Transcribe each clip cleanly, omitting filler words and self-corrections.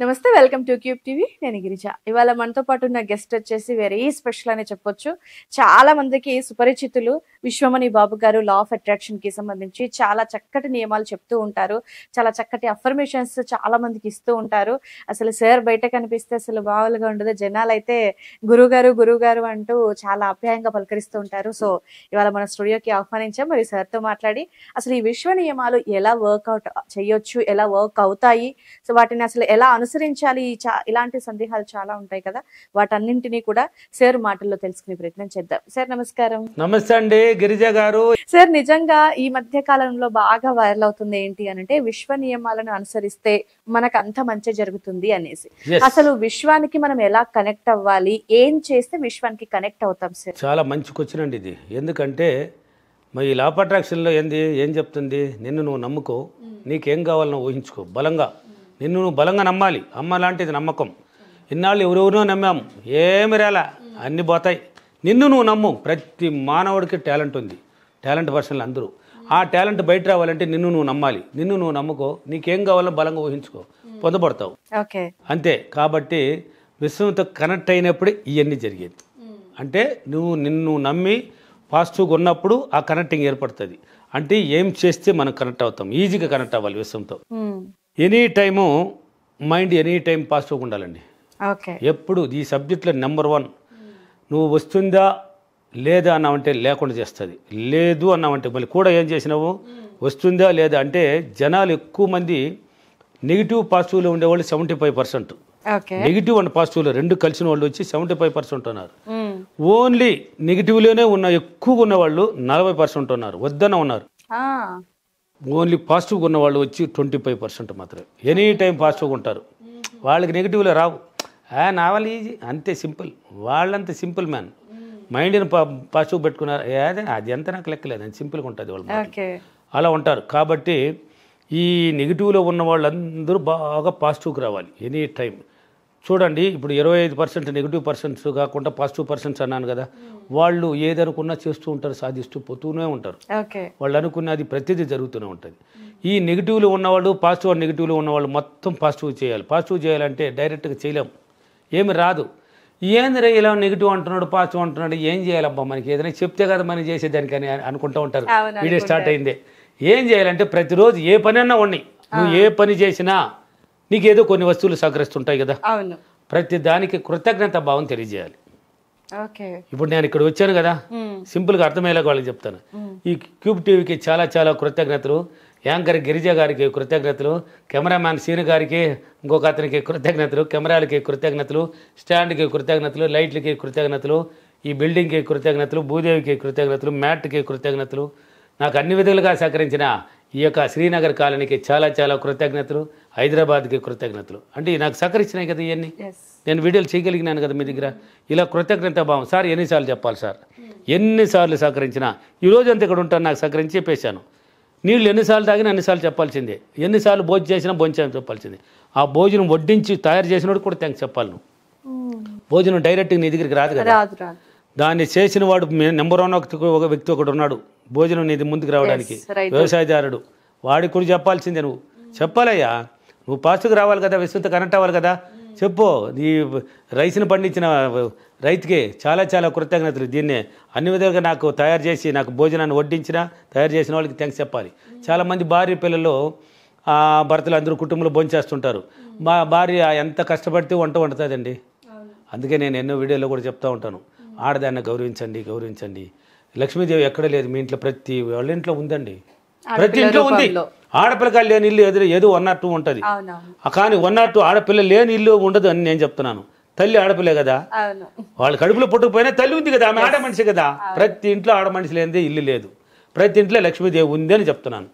నమస్తే, welcome to cube TV. నేను గిరిజ. ఇవాళ మనతో పాటు ఉన్న గెస్ట్ వచ్చేసి వెరీ స్పెషల్ అనే చెప్పొచ్చు. చాలా మందికి సుపరిచితులు. విశ్వమణి బాబు గారు లా ఆఫ్ అట్రాక్షన్ కి సంబంధించి చాలా చక్కటి నియమాలు చెప్తూ ఉంటారు. చాలా చక్కటి అఫర్మేషన్స్ చాలా మందికి ఇస్తూ ఉంటారు. అసలు సార్ బయట కనిపిస్తే అసలు మామూలుగా ఉండదు. జనాలు అయితే గురువు గారు అంటూ చాలా ఆప్యాయంగా పలకరిస్తూ ఉంటారు. సో ఇవాళ మన స్టూడియోకి ఆహ్వానించాం. మరి సార్తో మాట్లాడి అసలు ఈ విశ్వ నియమాలు ఎలా వర్కౌట్ చేయొచ్చు, ఎలా వర్క్ అవుతాయి, సో వాటిని అసలు ఎలా అనుసరించాలి, ఇలాంటి సందేహాలు చాలా ఉంటాయి కదా, వాటన్నింటినీ కూడా సార్ మాటల్లో తెలుసుకునే ప్రయత్నం చేద్దాం. సార్ నమస్కారం. నమస్తే అండి గిరిజ గారు. సార్, నిజంగా ఈ మధ్య కాలంలో బాగా వైరల్ అవుతుంది ఏంటి అంటే విశ్వ నియమాలను అనుసరిస్తే మనకు అంత మంచి జరుగుతుంది అనేసి. అసలు విశ్వానికి మనం ఎలా కనెక్ట్ అవ్వాలి, ఏం చేస్తే విశ్వానికి కనెక్ట్ అవుతాం సార్? చాలా మంచి క్వశ్చన్ అండి ఇది. ఎందుకంటే మరి ఈ లా ఆఫ్ అట్రాక్షన్లో ఏం చెప్తుంది, నిన్ను నువ్వు నమ్ముకో, నీకేం కావాలనో ఊహించుకో, బలంగా నిన్ను నువ్వు బలంగా నమ్మాలి. అమ్మ లాంటిది నమ్మకం. ఇన్నాళ్ళు ఎవరెవరినో నమ్మాము, ఏమి రాలా, అన్నీ పోతాయి. నిన్ను నువ్వు నమ్ము. ప్రతి మానవుడికి టాలెంట్ ఉంది, టాలెంట్ పర్సన్లు అందరూ. ఆ టాలెంట్ బయట రావాలంటే నిన్ను నువ్వు నమ్మాలి. నిన్ను నువ్వు నమ్ముకో, నీకేం కావాలో బలంగా ఊహించుకో, పొందబడతావు. అంతే. కాబట్టి విశ్వంతో కనెక్ట్ అయినప్పుడే ఇవన్నీ జరిగేది. అంటే నిన్ను నమ్మి పాజిటివ్గా ఉన్నప్పుడు ఆ కనెక్టింగ్ ఏర్పడుతుంది. అంటే ఏం చేస్తే మనం కనెక్ట్ అవుతాం, ఈజీగా కనెక్ట్ అవ్వాలి విశ్వంతో. Any time mind any time పాజిటివ్గా ఉండాలండి. ఎప్పుడు ఈ సబ్జెక్ట్లో నెంబర్ 1, నువ్వు వస్తుందా లేదా అన్నావంటే లేకుండా చేస్తుంది, లేదు అన్నావంటే మళ్ళీ కూడా ఏం చేసినావు, వస్తుందా లేదా అంటే. జనాలు ఎక్కువ మంది నెగిటివ్ పాజిటివ్లో ఉండేవాళ్ళు 75%, నెగిటివ్ అండ్ పాజిటివ్లో రెండు కలిసిన వాళ్ళు వచ్చి 75% ఉన్నారు. ఓన్లీ నెగిటివ్లోనే ఎక్కువగా ఉన్నవాళ్ళు 40% ఉన్నారు, వద్దన ఉన్నారు. ఓన్లీ పాజిటివ్గా ఉన్న వాళ్ళు వచ్చి 25% మాత్రమే ఎనీ టైం పాజిటివ్గా ఉంటారు. వాళ్ళకి నెగిటివ్లో రావు. నావల్ ఈజీ, అంతే సింపుల్. వాళ్ళంతా సింపుల్ మ్యాన్. మైండ్ని పాజిటివ్ పెట్టుకున్నారు, అది ఎంత నాకు లెక్కలేదు, అది సింపుల్గా ఉంటుంది వాళ్ళు, అలా ఉంటారు. కాబట్టి ఈ నెగిటివ్లో ఉన్న వాళ్ళందరూ బాగా పాజిటివ్కి రావాలి ఎనీ టైం. చూడండి, ఇప్పుడు 25% నెగిటివ్ పర్సన్స్ కాకుండా పాజిటివ్ పర్సన్స్ అన్నాను కదా, వాళ్ళు ఏదనుకున్నా చేస్తూ ఉంటారు, సాధిస్తూ పోతూనే ఉంటారు. వాళ్ళు అనుకున్నది ప్రతిదీ జరుగుతూనే ఉంటుంది. ఈ నెగిటివ్లో ఉన్నవాళ్ళు, పాజిటివ్ అండ్ నెగిటివ్లో ఉన్నవాళ్ళు మొత్తం పాజిటివ్ చేయాలి. పాజిటివ్ చేయాలంటే డైరెక్ట్గా చేయలేం, ఏమి రాదు. ఏందిరా ఇలా నెగిటివ్ అంటున్నాడు, పాజిటివ్ అంటున్నాడు, ఏం చేయాలబ్బా, మనకి ఏదైనా చెప్తే కదా మనం చేసేదానికి అని అనుకుంటూ ఉంటారు. వీడియో స్టార్ట్ అయిందే. ఏం చేయాలంటే ప్రతిరోజు ఏ పని అన్నా ఉన్నాయి, నువ్వు ఏ పని చేసినా నీకేదో కొన్ని వస్తువులు సహకరిస్తుంటాయి కదా, ప్రతి దానికి కృతజ్ఞత భావం తెలియజేయాలి. ఇప్పుడు నేను ఇక్కడ వచ్చాను కదా, సింపుల్గా అర్థమయ్యేలాగా వాళ్ళకి చెప్తాను. ఈ క్యూబ్ టీవీకి చాలా చాలా కృతజ్ఞతలు, యాంకర్ గిరిజ గారికి కృతజ్ఞతలు, కెమెరామ్యాన్ సీను గారికి, ఇంకొక అతనికి కృతజ్ఞతలు, కెమెరాలకి కృతజ్ఞతలు, స్టాండ్కి కృతజ్ఞతలు, లైట్లకి కృతజ్ఞతలు, ఈ బిల్డింగ్కి కృతజ్ఞతలు, భూదేవికి కృతజ్ఞతలు, మ్యాట్కి కృతజ్ఞతలు, నాకు అన్ని విధాలుగా సహకరించిన ఈ యొక్క శ్రీనగర్ కాలనీకి చాలా చాలా కృతజ్ఞతలు, హైదరాబాద్కి కృతజ్ఞతలు. అంటే నాకు సహకరించినాయి కదా ఇవన్నీ, నేను వీడియోలు చేయగలిగినాను కదా మీ దగ్గర. ఇలా కృతజ్ఞత భావం. సార్ ఎన్నిసార్లు చెప్పాలి సార్, ఎన్నిసార్లు సహకరించినా, ఈరోజు అంతా ఇక్కడ ఉంటాను, నాకు సహకరించి చెప్పేశాను. నీళ్ళు ఎన్నిసార్లు తాగినా అన్నిసార్లు చెప్పాల్సిందే, ఎన్నిసార్లు భోజనం చేసినా భోజనం చెప్పాల్సిందే. ఆ భోజనం వడ్డించి తయారు చేసినోడు కూడా థ్యాంక్స్ చెప్పాలి. నువ్వు భోజనం డైరెక్ట్గా నీ దగ్గరికి రాదు కదా, దాన్ని చేసిన వాడు నెంబర్ 1 ఒక వ్యక్తి ఒకడు ఉన్నాడు భోజనం నీది ముందుకు రావడానికి, వ్యవసాయదారుడు, వాడికి కూడా చెప్పాల్సిందే. నువ్వు చెప్పాలయ్యా, నువ్వు పాస్ట్కి రావాలి కదా, విశ్వంతో కనెక్ట్ అవ్వాలి కదా. చెప్పు, ఈ రైస్ని పండించిన రైతుకి చాలా చాలా కృతజ్ఞతలు. దీన్నే అన్ని విధాలుగా నాకు తయారు చేసి నాకు భోజనాన్ని వడ్డించిన తయారు చేసిన వాళ్ళకి థ్యాంక్స్ చెప్పాలి. చాలామంది భార్య పిల్లలు భర్తలు అందరూ కుటుంబంలో భోంచేస్తుంటారు. మా భార్య ఎంత కష్టపడితే వంట వండుతుందండి. అందుకే నేను ఎన్నో వీడియోలో కూడా చెప్తూ ఉంటాను, ఆడదాన్ని గౌరవించండి. లక్ష్మీదేవి ఎక్కడ లేదు, మీ ఇంట్లో ప్రతి వాళ్ళ ఇంట్లో ఉందండి, ప్రతి ఇంట్లో ఉంది. ఆడపిల్లకాయలు లేని ఇల్లు ఏదో 1 or 2 ఉంటుంది, కానీ 1 or 2 ఆడపిల్ల లేని ఇల్లు ఉండదు అని నేను చెప్తున్నాను. తల్లి ఆడపిల్లే కదా, వాళ్ళ కడుపులో పుట్టుకుపోయినా తల్లి ఉంది కదా, ఆమె ఆడ మనిషి కదా. ప్రతి ఇంట్లో ఆడ మనిషి లేనిదే ఇల్లు లేదు, ప్రతి ఇంట్లో లక్ష్మీదేవి ఉంది అని చెప్తున్నాను.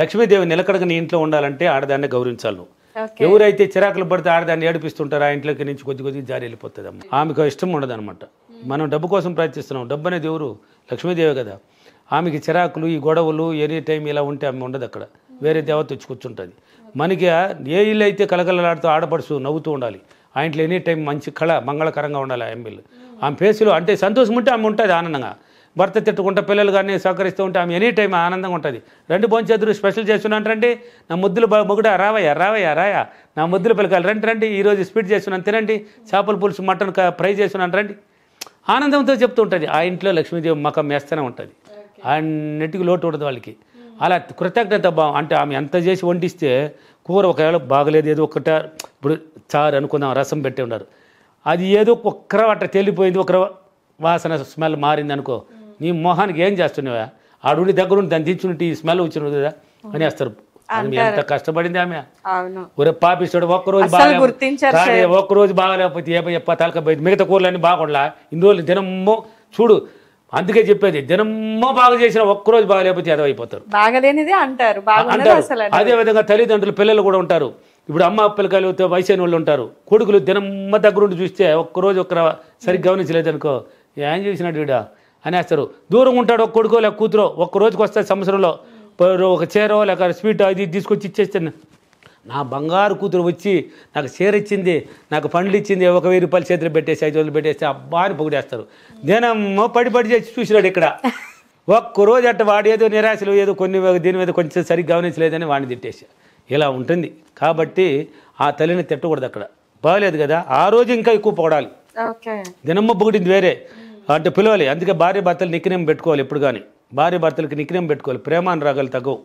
లక్ష్మీదేవి నిలకడగా నీ ఇంట్లో ఉండాలంటే ఆడదాన్ని గౌరవించాలి. నువ్వు ఎవరైతే చిరాకులు పడితే ఆడదాన్ని ఏడిపిస్తుంటారో ఆ ఇంట్లోకి నుంచి కొద్ది జారి వెళ్ళిపోతుంది. ఆమెకు ఇష్టం ఉండదు అనమాట. మనం డబ్బు కోసం ప్రయత్నిస్తున్నాం, డబ్బు అనేది ఎవరు, లక్ష్మీదేవి కదా. ఆమెకి చిరాకులు, ఈ గొడవలు ఎనీ టైం ఇలా ఉంటే ఆమె ఉండదు, అక్కడ వేరే దేవత వచ్చి కూర్చుంటుంది. మనకి ఏ ఇల్లు అయితే కలకలలాడుతూ ఆడపడుచు నవ్వుతూ ఉండాలి, ఆ ఇంట్లో ఎనీ టైం మంచి మంగళకరంగా ఉండాలి. ఆ ఎమ్మెల్యే ఆమె ఫేస్లో అంటే సంతోషం ఉంటే ఆమె ఉంటుంది ఆనందంగా. భర్త తిట్టుకుంటా పిల్లలు కానీ సహకరిస్తూ ఉంటే ఆమె ఎనీ టైం ఆనందంగా ఉంటుంది. రెండు భోంచేద్దరు స్పెషల్ చేస్తున్నాంటండి, నా ముద్దులు మొగుడా రావయ్యా రావయ్యా రాయా, నా ముద్దులు పిల్లకాయలు రండి రండి, ఈరోజు స్వీట్ చేస్తున్నాను తినండి, చేపల పులుసు మటన్ ఫ్రై చేస్తున్నాను రండి, ఆనందంతో చెప్తూ ఉంటుంది. ఆ ఇంట్లో లక్ష్మీదేవి మకం వేస్తూనే ఉంటుంది, అన్నిటికీ లోటు ఉండదు వాళ్ళకి. అలా కృతజ్ఞత భావం అంటే ఆమె ఎంత చేసి వండిస్తే కూర ఒకవేళ బాగలేదు, ఏదో ఒకట ఇప్పుడు చారు అనుకుందాం, రసం పెట్టి ఉన్నారు, అది ఏదో ఒక్కర అట్ట తేలిపోయింది, ఒకర వాసన స్మెల్ మారింది అనుకో, నీ మొహానికి ఏం చేస్తున్నావా, ఆడుండి దగ్గరుండి దాన్ని దించుంటే ఈ స్మెల్ వచ్చినది కదా అనేస్తారు. ఎంత కష్టపడింది ఆమె. ఒరే పాపిస్తాడు ఒక్కరోజు ఒక్కరోజు బాగాలేకపోతే ఏ తలకపోయింది, మిగతా కూరలన్నీ బాగుండలా ఇన్ని రోజులు దినమ్మో చూడు. అందుకే చెప్పేది దినమ్మో బాగా చేసిన ఒక్కరోజు బాగాలేకపోతే ఎదవైపోతారు, బాగలేనిదే అంటారు. అదే విధంగా తల్లిదండ్రులు పిల్లలు కూడా ఉంటారు. ఇప్పుడు అమ్మ పిల్లకాయలు వయసైన వాళ్ళు ఉంటారు, కొడుకులు దినమ్మ దగ్గరుండి చూస్తే ఒక్కరోజు ఒక్కర సరిగ్గా గమనించలేదు అనుకో, ఏం చేసినాడు వీడా అనేస్తారు. దూరంగా ఉంటాడు ఒక కొడుకో లేక కూతురో, ఒక్కరోజుకి వస్తే సంవత్సరంలో ఒక చీరో లేక స్వీట్ అది తీసుకొచ్చి ఇచ్చేస్తాను. నా బంగారు కూతురు వచ్చి నాకు చీర ఇచ్చింది, నాకు పండ్లు ఇచ్చింది, 1000 రూపాయలు చేతులు పెట్టేసి 500 పెట్టేస్తే అబ్బా అని పొగిడేస్తారు. దినమ్మో పడి చేసి చూసినాడు ఇక్కడ. ఒక్కరోజు అట్ట వాడు ఏదో నిరాశలు ఏదో కొన్ని దీని మీద కొంచెం సరిగ్గా గమనించలేదని వాడిని తిట్టేసి ఇలా ఉంటుంది. కాబట్టి ఆ తల్లిని తిట్టకూడదు, అక్కడ బాగలేదు కదా ఆ రోజు ఇంకా ఎక్కువ పొగడాలి. దినమ్మ పొగిడింది వేరే అంటే పిలవాలి. అందుకే భార్య భర్తలు నిక్నేమ్ పెట్టుకోవాలి. ఎప్పుడు కానీ భార్య భర్తలకి నిక్నేమ్ పెట్టుకోవాలి, ప్రేమానురాగాలు తగ్గవు.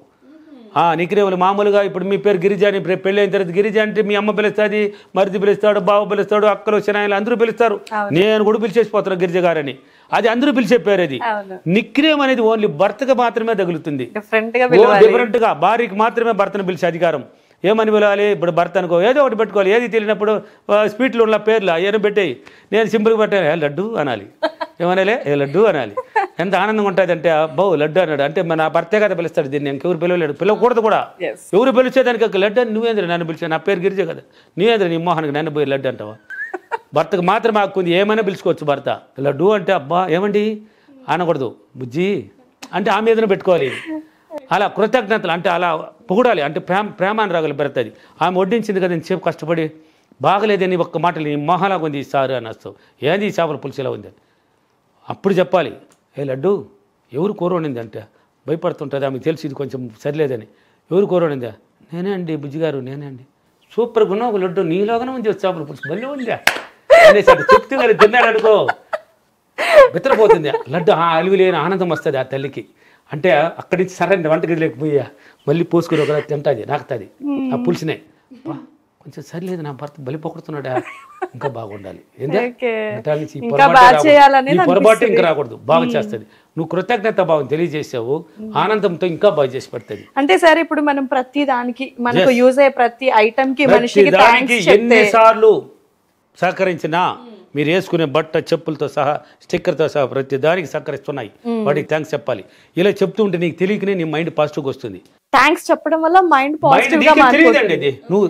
నిక్నేములు మామూలుగా ఇప్పుడు మీ పేరు గిరిజ అని పెళ్ళైన తర్వాత గిరిజ అంటే మీ అమ్మ పిలుస్తుంది, మరిది పిలుస్తాడు, బావ పిలుస్తాడు, అక్కలు చిన్నాయలు అందరూ పిలుస్తారు. నేను కూడా పిలిచేసిపోతాను గిరిజ గారని, అది అందరూ పిలిచే పేరు. అది నిక్నేమ్ అనేది ఓన్లీ భర్తకు మాత్రమే తగులుతుంది, డిఫరెంట్ గా. భార్యకి మాత్రమే భర్తను పిలిచే అధికారం. ఏమని పిలవాలి, ఇప్పుడు భర్త అనుకో ఏదో ఒకటి పెట్టుకోవాలి, ఏది తెలియనప్పుడు స్వీట్లు ఉన్న పేర్లు ఏదో పెట్టాయి, నేను సింపుల్గా పెట్టాను ఏ లడ్డు అనాలి, ఏమనాలి ఏ లడ్డు అనాలి. ఎంత ఆనందంగా ఉంటుంది అంటే అబ్బో లడ్డు అన్నాడు అంటే మన భర్తే కదా పిలుస్తాడు, దీన్ని ఇంకెవరు పిలవలేడు, పిలవకూడదు కూడా. ఎవరు పిలిచేదానికి ఒక లడ్డు అని నువ్వేంద్ర నన్ను పిలిచా, నా పేరు గిరిజే కదా, నువ్వేంద్ర నీ మోహన్కి నన్ను పోయి లడ్డు అంటావా. భర్తకు మాత్రమే హక్కుంది, ఏమైనా పిలుచుకోవచ్చు భర్త. లడ్డు అంటే అబ్బా ఏమండి అనకూడదు, బుజ్జి అంటే ఆమె ఏదైనా పెట్టుకోవాలి. అలా కృతజ్ఞతలు అంటే అలా పొగడాలి, అంటే ప్రేమానురాగాలు పెడతాది. ఆమె వడ్డించింది కదా నేను సేపు కష్టపడి బాగలేదని ఒక్క మాటలు నీ మొహలాగా ఉంది సారు అని వస్తావు, ఏంది ఈ చేపల పులుసు ఇలా ఉంది అని అప్పుడు చెప్పాలి. ఏ లడ్డు ఎవరు కూర వండింది అంటే భయపడుతుంటుంది ఆమెకు తెలిసి ఇది కొంచెం సరిలేదని. ఎవరు కూర వండిందా, నేనే అండి బుజ్జిగారు, నేనే అండి. సూపర్గా ఉన్నావు ఒక లడ్డు, నీలాగానే ఉంది చేపల పులుసు భలే ఉందా అనేసి చెప్తే కానీ తిన్నాడు అనుకో బిత్తరపోతుంది లడ్డు. అలివి లేని ఆనందం వస్తుంది ఆ తల్లికి. అంటే అక్కడి నుంచి సరైన వంటగది లేకపోయా మళ్ళీ పోసుకుని ఒక తింటుంది నాకుతుంది ఆ పులుసునే. కొంచెం సరిలేదు నా భర్త బలి పొగుడుతున్నాడా, ఇంకా బాగుండాలి, పొరపాటు ఇంకా రాకూడదు, బాగా చేస్తుంది. నువ్వు కృతజ్ఞత భావం తెలియజేసావు, ఆనందంతో ఇంకా బాగా చేసి పెడుతుంది. అంటే సార్ ఇప్పుడు మనం ప్రతి దానికి మనకు యూజ్ అయ్యే ప్రతి ఐటమ్ కి మనిషికి ఎన్నిసార్లు సహకరించినా మీరు వేసుకునే బట్ట చెప్పులతో సహా స్టిక్కర్తో సహా ప్రతి దానికి సహకరిస్తున్నాయి, వాటికి థ్యాంక్స్ చెప్పాలి. ఇలా చెప్తూ ఉంటే నీకు తెలియకనే నీ మైండ్ పాజిటివ్గా వస్తుంది. థ్యాంక్స్ చెప్పడం వల్ల మైండ్ పాజిటివ్ గా తెలియదండి. ఇది నువ్వు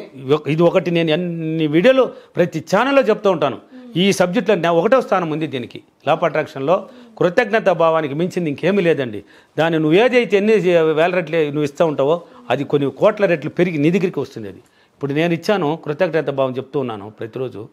ఇది ఒకటి నేను అన్ని వీడియోలో ప్రతి ఛానల్లో చెప్తూ ఉంటాను. ఈ సబ్జెక్ట్లో ఒకటో స్థానం ఉంది దీనికి. లా ఆఫ్ అట్రాక్షన్లో కృతజ్ఞత భావానికి మించింది ఇంకేమీ లేదండి. దాన్ని నువ్వు ఏదైతే ఎన్ని వేల రెట్లు నువ్వు ఇస్తూ ఉంటావో అది కొన్ని కోట్ల రెట్లు పెరిగి నీ దగ్గరికి వస్తుంది. అది ఇప్పుడు నేను ఇచ్చాను కృతజ్ఞత భావం చెప్తూ ఉన్నాను ప్రతిరోజు.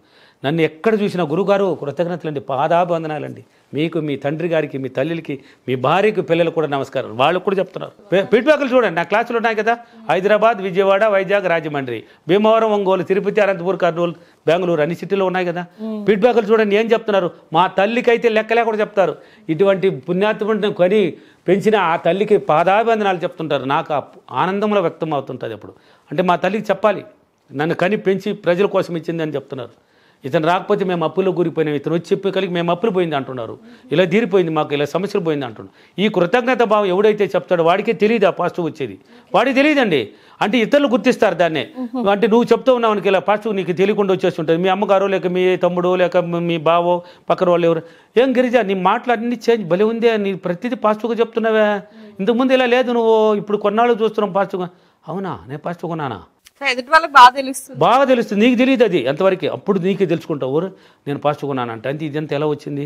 నన్ను ఎక్కడ చూసినా గురుగారు కృతజ్ఞతలండి, పాదాభివందనాలండి, మీకు మీ తండ్రి గారికి మీ తల్లికి మీ భార్యకి పిల్లలు కూడా నమస్కారం, వాళ్ళకు కూడా చెప్తున్నారు. ఫీడ్బ్యాక్లు చూడండి, నా క్లాసులు ఉన్నాయి కదా, హైదరాబాద్, విజయవాడ, వైజాగ్, రాజమండ్రి, భీమవరం, ఒంగోలు, తిరుపతి, అనంతపురం, కర్నూలు, బెంగళూరు అన్ని సిటీలో ఉన్నాయి కదా. ఫీడ్బ్యాక్లు చూడండి ఏం చెప్తున్నారు. మా తల్లికి అయితే లెక్కలే కూడా చెప్తారు. ఇటువంటి పుణ్యాత్ముడిని కొని పెంచిన ఆ తల్లికి పాదాభివందనాలు చెప్తుంటారు. నాకు ఆనందంలో వ్యక్తం అవుతుంటుంది అప్పుడు. అంటే మా తల్లికి చెప్పాలి, నన్ను కని పెంచి ప్రజల కోసం ఇచ్చిందని చెప్తున్నారు. ఇతను రాకపోతే మేము అప్పుల్లో కూరిపోయినాం, ఇతను వచ్చి చెప్పే కలిగి మేము అప్పులు పోయింది అంటున్నారు, ఇలా తీరిపోయింది మాకు, ఇలా సమస్యలు పోయింది అంటున్నారు. ఈ కృతజ్ఞత భావం ఎవడైతే చెప్తాడో వాడికే తెలియదు ఆ పాజిటివ్ వచ్చేది, వాడికి తెలియదండి. అంటే ఇతరులు గుర్తిస్తారు దాన్నే. అంటే నువ్వు చెప్తూ ఉన్నావు ఇలా పాజిటివ్ నీకు తెలియకుండా వచ్చేస్తుంటుంది. మీ అమ్మగారు లేక మీ తమ్ముడు లేక మీ బావో పక్కన వాళ్ళు ఎవరు, ఏం గిరిజా నీ మాటలు అన్ని చేంజ్ భలే ఉందే, నీ ప్రతిదీ పాజిటివ్గా చెప్తున్నావే, ఇంతకుముందు ఇలా లేదు, నువ్వు ఇప్పుడు కొన్నాళ్ళు చూస్తున్నావు పాజిటివ్గా. అవునా నేను పాజిటివ్గా ఉన్నానా, బాగా తెలుస్తుంది, నీకు తెలియదు అది ఎంతవరకు, అప్పుడు నీకే తెలుసుకుంటావు నేను పాజిటివ్గా ఉన్నాను అంటే. అంతే ఇదంతా ఎలా వచ్చింది,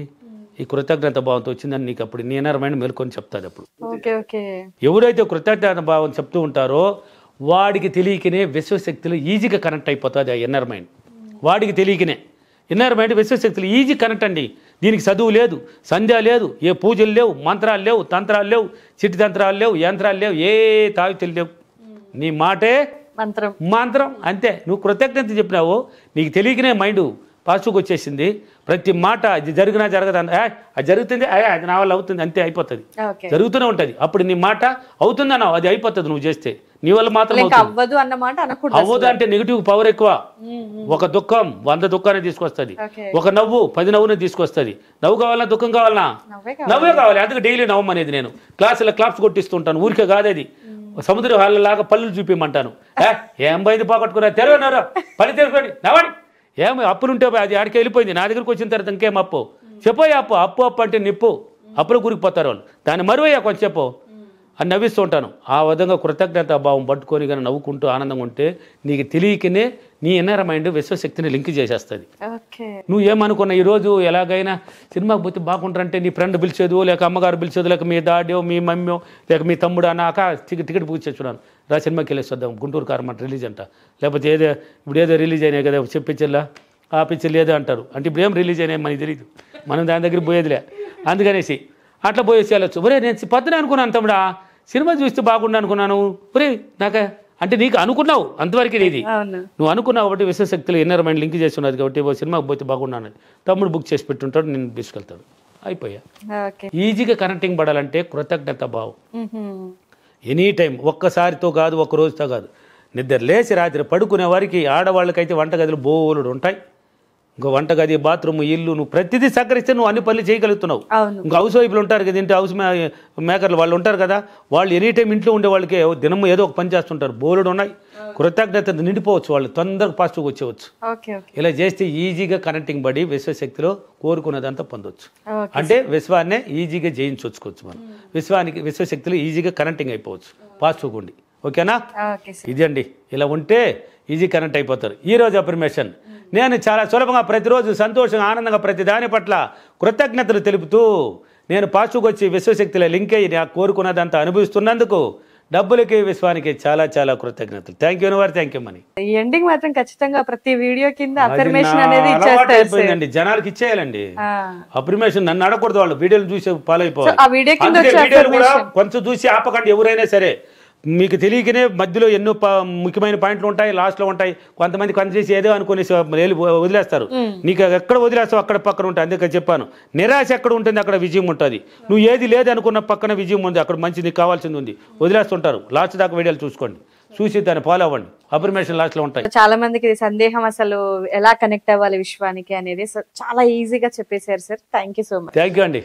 ఈ కృతజ్ఞత భావంతో వచ్చిందని నీకు అప్పుడు నీ ఇన్నర్ మైండ్ మేల్కొని చెప్తాది. అప్పుడు ఎవరైతే కృతజ్ఞత భావం చెప్తూ ఉంటారో వాడికి తెలియకనే విశ్వశక్తులు ఈజీగా కనెక్ట్ అయిపోతుంది. ఆ ఇన్నర్ మైండ్ వాడికి తెలియకనే ఇన్నర్ మైండ్ విశ్వశక్తులు ఈజీ కనెక్ట్ అండి. దీనికి చదువు లేదు, సంధ్య లేదు, ఏ పూజలు లేవు, మంత్రాలు లేవు, తంత్రాలు లేవు, చిట్టి తంత్రాలు లేవు, యంత్రాలు లేవు, ఏ తావితులు లేవు. నీ మాటే మంత్రం అంతే. నువ్వు కృతజ్ఞత చెప్పినావు, నీకు తెలియకనే మైండ్ పాజిటివ్కి వచ్చేసింది. ప్రతి మాట అది జరిగినా జరగదు అది జరుగుతుంది, అది నా వల్ల అవుతుంది, అంతే అయిపోతుంది, జరుగుతూనే ఉంటుంది. అప్పుడు నీ మాట అవుతుందన్నావు, అది అయిపోతుంది. నువ్వు చేస్తే నీ వల్ల మాత్రం అవ్వదు అన్నమాట. అవ్వదు అంటే నెగిటివ్ పవర్ ఎక్కువ. ఒక దుఃఖం 100 దుఃఖాన్ని తీసుకొస్తుంది, ఒక నవ్వు 10 నవ్వుని తీసుకొస్తుంది. నవ్వు కావాలన్నా దుఃఖం కావాలన్నా నవ్వే కావాలి. అందుకే డైలీ నవ్వమనేది నేను క్లాసులో క్లాప్స్ కొట్టిస్తుంటాను. ఊరికే కాదేది, సముద్ర హాళ్ళలాగా పళ్ళు చూపిమంటాను. ఏం పోయింది పోగొట్టుకున్నా, తెరవనారా పని తెరుచుకోండి నవ్వండి. ఏమి అప్పులుంటే అది ఆడికి వెళ్ళిపోయింది. నా దగ్గరకు వచ్చిన తర్వాత ఇంకేం అప్పు చెప్పోయా, అప్పు అప్పు అప్పు అంటే నిప్పు, అప్పులు గురికిపోతారు వాళ్ళు. దాన్ని మరువయ్యా కొంచెం చెప్పు అని నవ్విస్తూ ఉంటాను. ఆ విధంగా కృతజ్ఞత భావం పట్టుకొని కానీ నవ్వుకుంటూ ఆనందంగా ఉంటే నీకు తెలియకనే నీ ఇన్నర్ మైండ్ విశ్వశక్తిని లింక్ చేసేస్తుంది. నువ్వు ఏమనుకున్నా ఈరోజు ఎలాగైనా సినిమాకి పోతే బాగుంటారంటే నీ ఫ్రెండ్ పిలిచేదు, లేక అమ్మగారు పిలిచేదు, లేక మీ డాడో మీ మమ్మీ లేక మీ తమ్ముడు అన్నాక టికెట్ బుక్ చేస్తున్నాను, రా సినిమాకి వెళ్ళేసి వద్దాం, గుంటూరు కారమంట రిలీజ్ అంట, లేకపోతే ఇప్పుడు ఏదో రిలీజ్ అయినాయి కదా చెప్పించల్లా, ఆ పిక్చర్ లేదో అంటారు. అంటే ఇప్పుడు ఏం రిలీజ్ అయినాయి మనకి తెలియదు, మనం దాని దగ్గర పోయేదిలే. అందుకనేసి అట్లా పోయేసి వెళ్ళొచ్చు. ఒరే నేను పొద్దున అనుకున్నాను తమ్ముడా, సినిమా చూస్తే బాగుండు అనుకున్నాను. ఒరే నాక అంటే నీకు అనుకున్నావు అంతవరకు ఇది, నువ్వు అనుకున్నావు కాబట్టి విశ్వశక్తులు ఇన్నర్ మైండ్ లింక్ చేసి ఉన్నది కాబట్టి సినిమాకి పోతే బాగున్నాను. తమ్ముడు బుక్ చేసి పెట్టుంటాడు, నేను తీసుకెళ్తాడు, అయిపోయా. ఈజీగా కనెక్టింగ్ పడాలంటే కృతజ్ఞత భావం ఎనీ టైం, ఒక్కసారితో కాదు, ఒక్క రోజుతో కాదు. నిద్ర లేచి రాత్రి పడుకునే వారికి ఆడవాళ్ళకైతే వంటగదులు బోలుడు ఉంటాయి. ఇంకో వంటగది, బాత్రూమ్, ఇల్లు, నువ్వు ప్రతిదీ సహకరిస్తే నువ్వు అన్ని పనులు చేయగలుగుతున్నావు. ఇంకా హౌస్ వైఫ్లు ఉంటారు కదా, ఇంటి హౌస్ మేకర్లు వాళ్ళు ఉంటారు కదా, వాళ్ళు ఎనీ టైం ఇంట్లో ఉండే వాళ్ళకి దినము ఏదో ఒక పని చేస్తుంటారు, బోలుడు ఉన్నాయి. కృతజ్ఞత నిండిపోవచ్చు, వాళ్ళు తొందరగా పాజిటివ్గా వచ్చేవచ్చు. ఇలా చేస్తే ఈజీగా కనెక్టింగ్ పడి విశ్వశక్తిలో కోరుకున్నదంతా పొందొచ్చు. అంటే విశ్వాన్నే ఈజీగా జయించవచ్చుకోవచ్చు మనం. విశ్వశక్తిలో ఈజీగా కనెక్టింగ్ అయిపోవచ్చు పాజిటివ్గా ఉండి. ఓకేనా? ఇది అండి, ఇలా ఉంటే ఈజీ కనెక్ట్ అయిపోతారు. ఈరోజు అఫర్మేషన్ నేను చాలా సులభంగా ప్రతిరోజు సంతోషంగా ఆనందంగా ప్రతి దాని పట్ల కృతజ్ఞతలు తెలుపుతూ నేను పాజిటివ్గా వచ్చి విశ్వశక్తిలో లింక్ అయ్యి నాకు కోరుకున్నదంతా అనుభవిస్తున్నందుకు డబ్బులకి విశ్వానికి చాలా చాలా కృతజ్ఞతలు. Thank you your, thank you money. Ending మాత్రం ఖచ్చితంగా ప్రతి వీడియో కింద అఫర్మేషన్ అనేది అయిపోయిందండి, జనాలకి ఇచ్చేయాలండి అఫర్మేషన్. నన్ను అడగకూడదు, వాళ్ళు వీడియోలు చూసి ఫాలో అయిపోవాలి. వీడియోలు కూడా కొంచెం చూసి ఆపకండి ఎవరైనా సరే. మీకు తెలియకనే మధ్యలో ఎన్నో ముఖ్యమైన పాయింట్లు ఉంటాయి, లాస్ట్లో ఉంటాయి. కొంతమంది కొంత చేసి ఏదో అనుకుని వదిలేస్తారు. నీకు ఎక్కడ వదిలేస్తావు అక్కడ పక్కన ఉంటాయి. అందుకని చెప్పాను, నిరాశ ఎక్కడ ఉంటుంది అక్కడ విజయం ఉంటుంది. నువ్వు ఏది లేదు అనుకున్న పక్కన విజయం ఉంది, అక్కడ మంచి నీకు కావాల్సింది ఉంది. వదిలేస్తుంటారు. లాస్ట్ దాకా వీడియోలు చూసుకోండి, చూసి దాన్ని ఫాలో అవ్వండి. అఫర్మేషన్ లాస్ట్ లో ఉంటాయి. చాలా మందికి ఇది సందేహం, అసలు ఎలా కనెక్ట్ అవ్వాలి విశ్వానికి అనేది చాలా ఈజీగా చెప్పేశారు sir. Thank you so much. Thank you అండి.